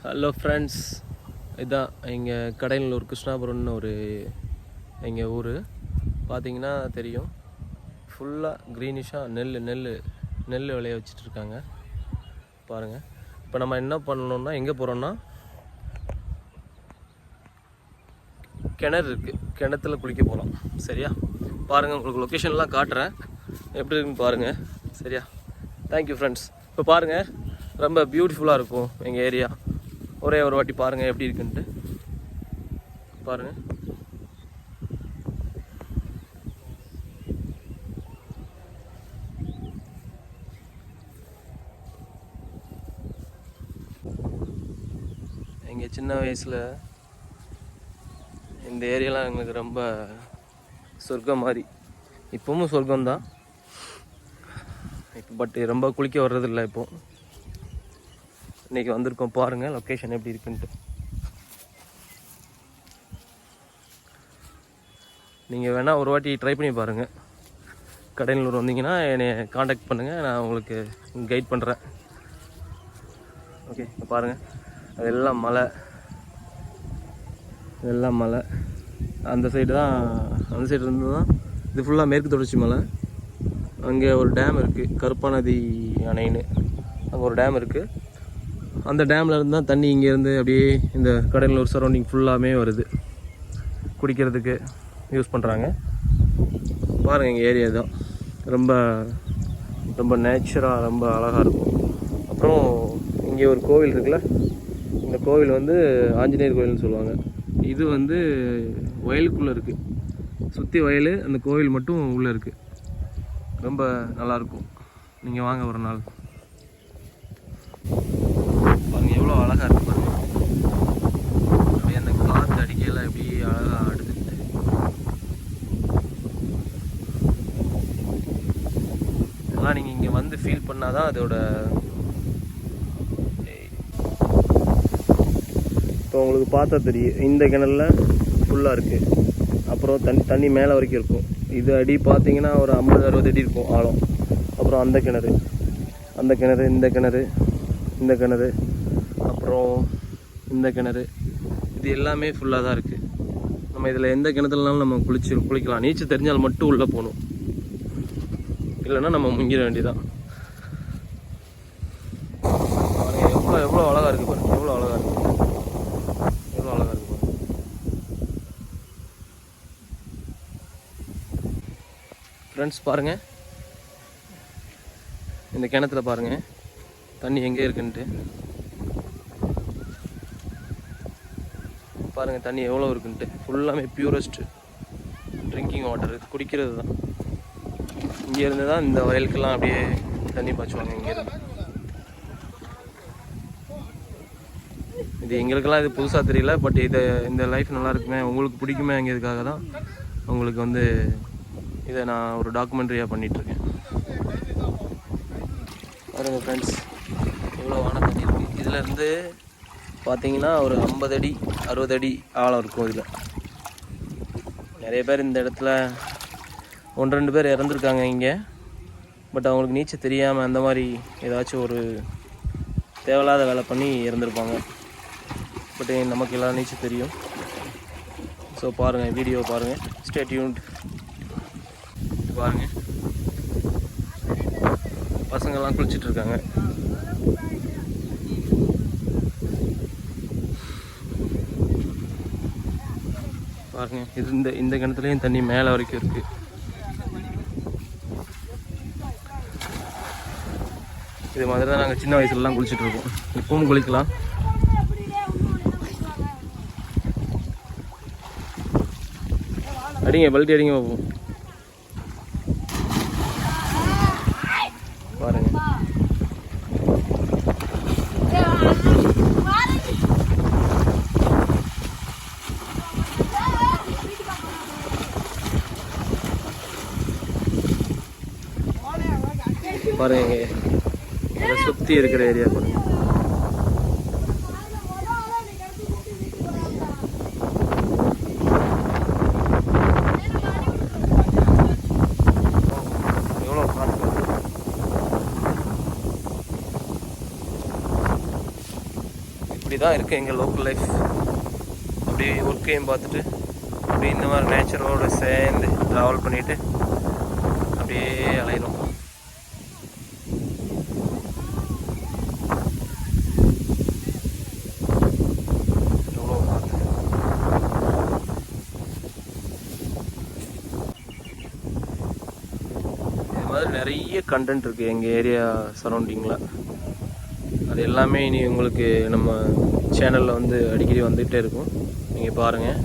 Hello friends, இதுதான் எங்கள் கடையநல்லூர் கிருஷ்ணாபுரம்னு ஒரு எங்கள் ஊர். பார்த்தீங்கன்னா தெரியும், ஃபுல்லாக க்ரீனிஷாக நெல் விளைய வச்சிட்ருக்காங்க பாருங்கள். இப்போ நம்ம என்ன பண்ணணுன்னா, எங்கே போகிறோன்னா கிணறு இருக்குது, கிணத்துல குளிக்க போகலாம். சரியா? பாருங்கள், உங்களுக்கு லொக்கேஷன்லாம் காட்டுறேன், எப்படி இருக்குன்னு பாருங்கள். சரியா? Thank you friends. இப்போ பாருங்கள், ரொம்ப பியூட்டிஃபுல்லாக இருக்கும் எங்கள் ஏரியா. ஒரே ஒரு வாட்டி பாருங்கள் எப்படி இருக்குன்ட்டு. பாருங்கள், எங்கள் சின்ன வயசில் இந்த ஏரியாலாம் எங்களுக்கு ரொம்ப சொர்க்கம் மாதிரி. இப்போவும் சொர்க்கம்தான், இப்போ பட் ரொம்ப குளிக்க வர்றதில்லை. இப்போது இன்றைக்கி வந்திருக்கோம், பாருங்கள் லொக்கேஷன் எப்படி இருக்குன்ட்டு. நீங்கள் வேணால் ஒரு வாட்டி ட்ரை பண்ணி பாருங்கள். கடையநல்லூர் வந்தீங்கன்னா என்னை காண்டாக்ட் பண்ணுங்கள், நான் உங்களுக்கு கைட் பண்ணுறேன். ஓகே, பாருங்கள், அதெல்லாம் மலை, இதெல்லாம் மலை. அந்த சைடு தான், அந்த சைடு இருந்து தான் இது ஃபுல்லாக மேற்கு தொடர்ச்சி மலை. அங்கே ஒரு டேம் இருக்குது, கருப்பாநதி அணைன்னு, அங்கே ஒரு டேம் இருக்குது. அந்த டேமில் இருந்து தான் தண்ணி இங்கேருந்து அப்படியே இந்த கடையநல்லூர் சரௌண்டிங் ஃபுல்லாமே வருது, குடிக்கிறதுக்கு யூஸ் பண்ணுறாங்க. பாருங்கள், எங்கள் ஏரியா தான் ரொம்ப ரொம்ப நேச்சராக ரொம்ப அழகாக இருக்கும். அப்புறம் இங்கே ஒரு கோவில் இருக்குல்ல, இந்த கோவில் வந்து ஆஞ்சநேயர் கோவில்னு சொல்லுவாங்க. இது வந்து வயலுக்குள்ளே இருக்குது, சுற்றி வயல், அந்த கோவில் மட்டும் உள்ளே இருக்குது. ரொம்ப நல்லாயிருக்கும், நீங்கள் வாங்க ஒரு நாள். பாருங்கள் எவ்வளோ அழகாக இருக்குது பாருங்கள். அப்படியே அந்த காற்று அடிக்கையில் எப்படி அழகாக ஆடுது. இதெல்லாம் நீங்கள் இங்கே வந்து ஃபீல் பண்ணால் தான் அதோட. இப்போ உங்களுக்கு பார்த்தா தெரியும், இந்த கிணறுல ஃபுல்லாக இருக்குது. அப்புறம் தண்ணி மேலே வரைக்கும் இருக்கும். இது அடி பார்த்தீங்கன்னா ஒரு 50-60 அடி இருக்கும் ஆழம். அப்புறம் அந்த கிணறு, இந்த கிணறு, அப்புறம் இந்த கிணறு, இது எல்லாமே ஃபுல்லாக தான் இருக்குது. நம்ம இதில் எந்த கிணத்துலனாலும் நம்ம குளிக்கலாம். நீச்சல் தெரிஞ்சால் மட்டும் உள்ளே போகணும், இல்லைன்னா நம்ம முங்கிட வேண்டியதான். எவ்வளோ அழகாக இருக்குது பாருங்கள், எவ்வளோ அழகாக இருக்குது, எவ்வளோ அழகாக இருக்குது பாருங்கள். ஃப்ரெண்ட்ஸ் பாருங்கள், இந்த கிணத்துல பாருங்கள் தண்ணி எங்கே இருக்குன்ட்டு. பாருங்கள் தண்ணி எவ்வளோ இருக்குன்ட்டு. ஃபுல்லாமே பியூரஸ்ட் ட்ரிங்கிங் வாட்டர், குடிக்கிறது தான். இங்கேருந்து தான் இந்த வயலுக்கெல்லாம் அப்படியே தண்ணி பாய்ச்சுவாங்க இங்கேருந்து. இது எங்களுக்கெல்லாம் இது புதுசாக தெரியல, பட் இந்த லைஃப் நல்லா இருக்குமே, உங்களுக்கு பிடிக்குமேங்கிறதுக்காக தான் உங்களுக்கு வந்து இதை நான் ஒரு டாக்குமெண்ட்ரியாக பண்ணிகிட்ருக்கேன். பாருங்கள் ஃப்ரெண்ட்ஸ், இவ்வளோ வான தண்ணி இருக்குது. இதிலேருந்து பார்த்தீங்கன்னா ஒரு 50 அடி 60 அடி ஆழம் இருக்கும். இதில் நிறைய பேர் இந்த இடத்துல 1-2 பேர் இறந்துருக்காங்க இங்கே. பட் அவங்களுக்கு நீச்சல் தெரியாமல் அந்த மாதிரி ஏதாச்சும் ஒரு தேவையில்லாத வேலை பண்ணி இறந்துருப்பாங்க. பட் நமக்கு எல்லாம் நீச்சல் தெரியும். ஸோ பாருங்கள், வீடியோ பாருங்கள், ஸ்டே டியூன்ட். பாருங்கள், பசங்கள்லாம் குளிச்சிட்ருக்காங்க. பாருங்கள், இது இந்த கிணத்துலேயும் தண்ணி மேலே வரைக்கும் இருக்குது. இது மாதிரி தான் நாங்கள் சின்ன வயசுலலாம் குளிச்சுட்ருக்கோம். இப்பவும் குளிக்கலாம். அடிங்க, பல்ட்டி அடிங்க பார்ப்போம். பாருங்க, பாருங்க, அதை சுற்றி இருக்கிற ஏரியா பாருங்க. எவ்வளோ காற்று, இப்படி தான் இருக்குது எங்கள் லோக்கல் லைஃப். அப்படியே ஒர்க்கையும் பார்த்துட்டு அப்படியே இந்த மாதிரி நேச்சரோடு சேர்ந்து ட்ராவல் பண்ணிவிட்டு அப்படியே அலையிடும். எவ்வளோ பார்த்து இது மாதிரி நிறைய கண்டென்ட் இருக்குது எங்கள் ஏரியா சரௌண்டிங்கில். அது எல்லாமே இனி உங்களுக்கு நம்ம சேனலில் வந்து அடிக்கடி வந்துகிட்டே இருக்கும். நீங்கள் பாருங்கள்,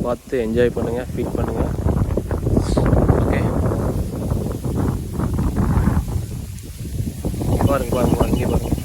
பார்த்து என்ஜாய் பண்ணுங்கள், ஃபீல் பண்ணுங்கள். ஓகே, பாருங்கள் இங்கே பாருங்கள்.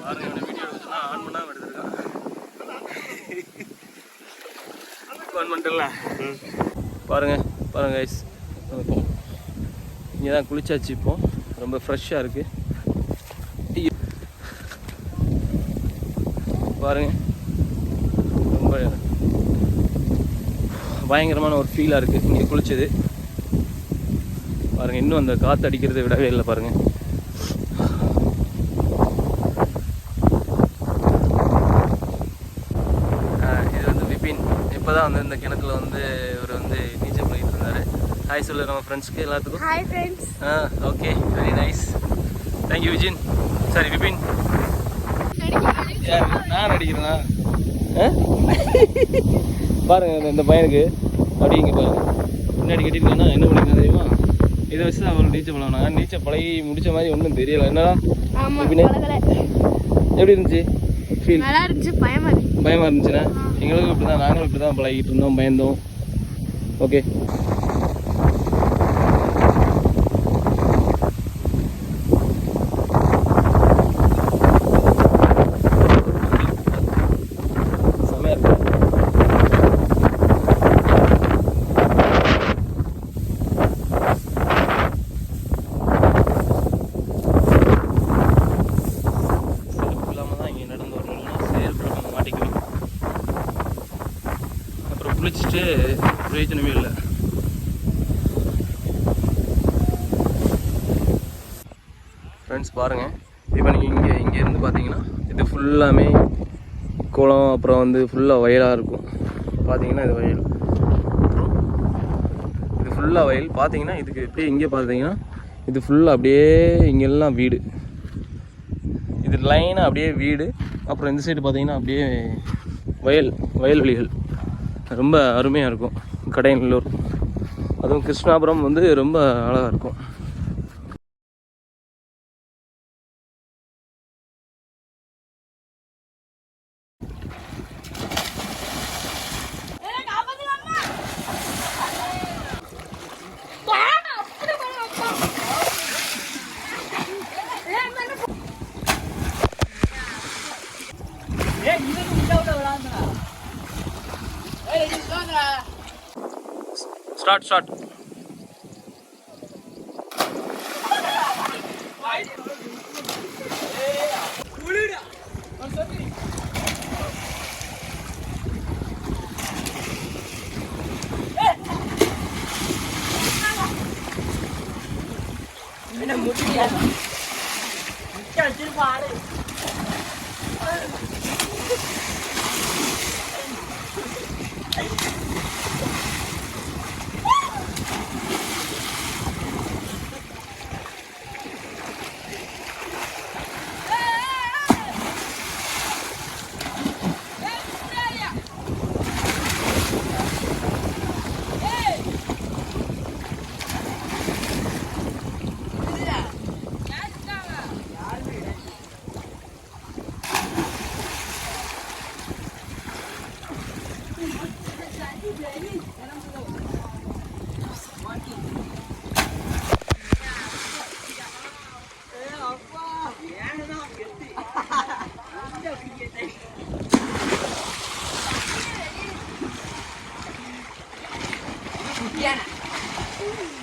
பாருங்க வீடியோ எடுத்துனா ஆன் பண்ணாமல் எடுத்துருக்கான். ஆன் பண்ணிட்டல பாருங்க பாருங்க கைஸ். இங்கே தான் குளிச்சாச்சு. இப்போ ரொம்ப ஃப்ரெஷ்ஷாக இருக்குது. பாருங்க ரொம்ப பயங்கரமான ஒரு ஃபீலாக இருக்குது இங்கே குளிச்சது. பாருங்கள் இன்னும் அந்த காற்று அடிக்கிறத விடவே இல்லை. பாருங்கள் இது வந்து விபின். இப்போ தான் வந்து இந்த கிணத்துல வந்து இவர் வந்து நீச்சல் பண்ணிட்டு இருந்தார். ஹாய் சொல்லு நம்ம ஃப்ரெண்ட்ஸ்க்கு எல்லாத்துக்கும். Hi friends. Okay very nice. Thank you Vijin. Sorry Vipin. நான் அடிக்கிறேன்னா பாருங்க இந்த பையனுக்கு அப்படி இங்கே பாருங்க முன்னாடி கட்டிருக்கேன்னா என்ன பண்ணிருக்கேன் தெரியுமா? இதை வச்சு தான் அவங்களுக்கு நீச்சல் பழகினாங்க. நீச்சல் பழகி முடிச்ச மாதிரி ஒன்றும் தெரியலை. என்னடா எப்படி இருந்துச்சு ஃபீல்? நல்லா இருந்துச்சு. பயமாக இருந்துச்சுன்னா எங்களுக்கும் இப்படி தான், நாங்களும் இப்படி தான் பழகிட்டு இருந்தோம், பயந்தோம். ஓகே குளிச்சுட்டு பிரயோஜனமே இல்லை. ஃப்ரெண்ட்ஸ் பாருங்கள், இப்போ நீங்கள் இங்கேருந்து பார்த்தீங்கன்னா இது ஃபுல்லாமே குளம், அப்புறம் வந்து ஃபுல்லாக வயலாக இருக்கும். பார்த்தீங்கன்னா இது வயல், அப்புறம் இது ஃபுல்லாக வயல். பார்த்தீங்கன்னா இதுக்கு அப்படியே இங்கே பார்த்தீங்கன்னா இது ஃபுல்லாக அப்படியே இங்கெல்லாம் வீடு. இது லைனாக அப்படியே வீடு. அப்புறம் இந்த சைடு பார்த்தீங்கன்னா அப்படியே வயல்வெளிகள். ரொம்ப அருமையாக இருக்கும். கடையநல்லூர், அதுவும் கிருஷ்ணாபுரம் வந்து ரொம்ப அழகாக இருக்கும். ஸ்டார்ட் என்ன முடியா வச்சிருப்பாரு. Yeah.